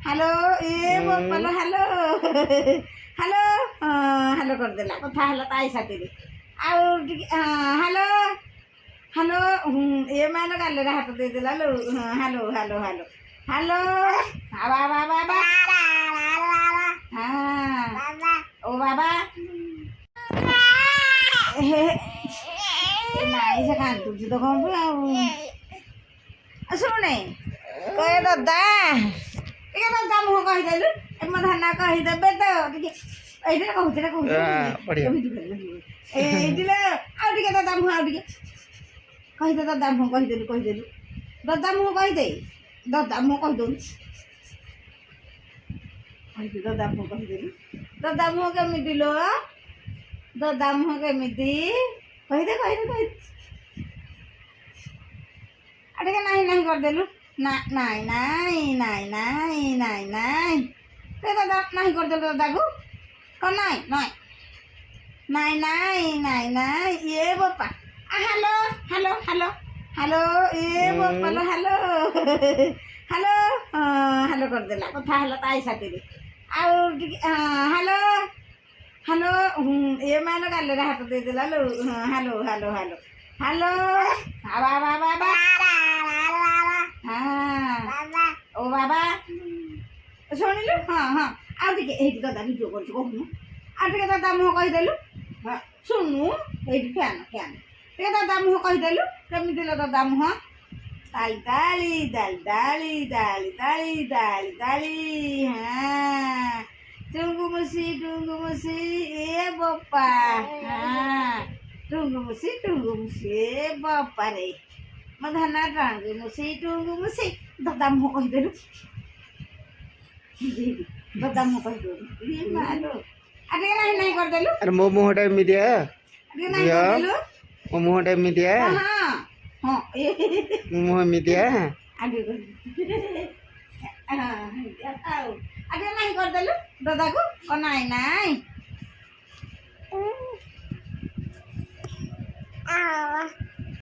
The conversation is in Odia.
ହ୍ୟାଲୋ ଏ ବୋପାଲୋ ହ୍ୟାଲୋ ହ୍ୟାଲୋ ହ୍ୟାଲୋ କରିଦେଲା କଥା ହେଲା ତା ସାଥିରେ ଆଉ ଟିକେ ହ୍ୟାଲୋ ହ୍ୟାଲୋ ଏ ମାନ ଗାଲିରେ ହାତ ଦେଇଦେଲା ଲୋ ହ୍ୟାଲୋ ହ୍ୟାଲୋ ହ୍ୟାଲୋ ହ୍ୟାଲୋ ବାବା ବାବା ହଁ ଓ ବାବା ନାଇଁ ସେ କାନ୍ଦୁଛି ତ କ'ଣ ଆଉ ଶୁଣେ କହେ ଦାଦା ଟିକେ ଦାଦା ମୁହଁ କହିଦେଲୁ ମୋ ଧାନ କହିଦେବେ ତ ଟିକେ ଏଇଟା କହୁଛି ଏଇଠିଲେ ଆଉ ଟିକେ ଦାଦା ମୁହଁ ଆଉ ଟିକେ କହିଦେ ଦାଦା ମୁହଁ କହିଦେଲୁ ଦାଦା ମୁହଁ କହିଦେ ଦାଦା ମୁହଁ କହିଦେଉନି କହିଦେ ଦାଦା ମୁହଁ କହିଦେଲୁ ଦାଦା ମୁହଁ କେମିତି ଲୋ ଦାଦା ମୁହଁ କେମିତି କହିଦେ ଆଉ ଟିକେ ନାହିଁ କରିଦେଲୁ ନା ନାଇଁ ସେ ଦାଦା ନାହିଁ କରିଦେଲୁ ଦାଦାକୁ କ'ଣ ନାଇଁ ଇଏ ବୋପା ହ୍ୟାଲୋ ହ୍ୟାଲୋ ହ୍ୟାଲୋ ହ୍ୟାଲୋ ଏ ବୋପାଲୋ ହ୍ୟାଲୋ ହ୍ୟାଲୋ ହ୍ୟାଲୋ କରିଦେଲା କଥା ହେଲା ତା ସାଥିରେ ଆଉ ଟିକେ ହ୍ୟାଲୋ ହ୍ୟାଲୋ ଏ ମାନ ଗାଲିରେ ହାତ ଦେଇଦେଲା ଲୋ ହ୍ୟାଲୋ ହ୍ୟାଲୋ ହ୍ୟାଲୋ ହ୍ୟାଲୋ ବାବା ବାବା ହଁ ଓ ବାବା ଶୁଣିଲୁ ହଁ ଆଉ ଟିକେ ଏଇଠି ଦାଦା ଭିଡ଼ିଓ କରୁଛୁ କହୁନୁ ଆଉ ଟିକେ ଦାଦା ମୁହଁ କହିଦେଲୁ ହଁ ଶୁଣୁ ଏଇଠି ଫ୍ୟାନ୍ ଟିକେ ଦାଦା ମୁହଁ କହିଦେଲୁ କେମିତି ଲୋ ଦାଦା ମୁହଁ ତାଳି ତାଳି ଦାଳି ଦାଳି ଦାଳି ଦାଳି ଦାଳି ଦାଳି ହଁ ଟୁଙ୍ଗୁମୁସି ଏ ବୋପା ହଁ ଟୁଙ୍ଗୁମୁସି ଏ ବୋପା ରେ ମୋ ଧାନ ଟୁଙ୍ଗୁମୁସି ଦାଦା ମୁହଁ କହିଦେଲୁ ଦାଦା ମୁହଁ କହିଦେଲୁ ମାଲୋ ଆଉ ଟିକେ ନାହିଁ କରିଦେଲୁ ଆରେ ମୋ ମୁହଁଟା ଏମିତିଆ ଟିକେ ନାହିଁ କରିଦେଲୁ ମୋ ମୁହଁଟା ଏମିତିଆ ହଁ ମୋ ମୁହଁ ଏମିତିଆ ଆଉ ଟିକେ ନାହିଁ କରିଦେଲୁ ଦାଦାକୁ ନାଇଁ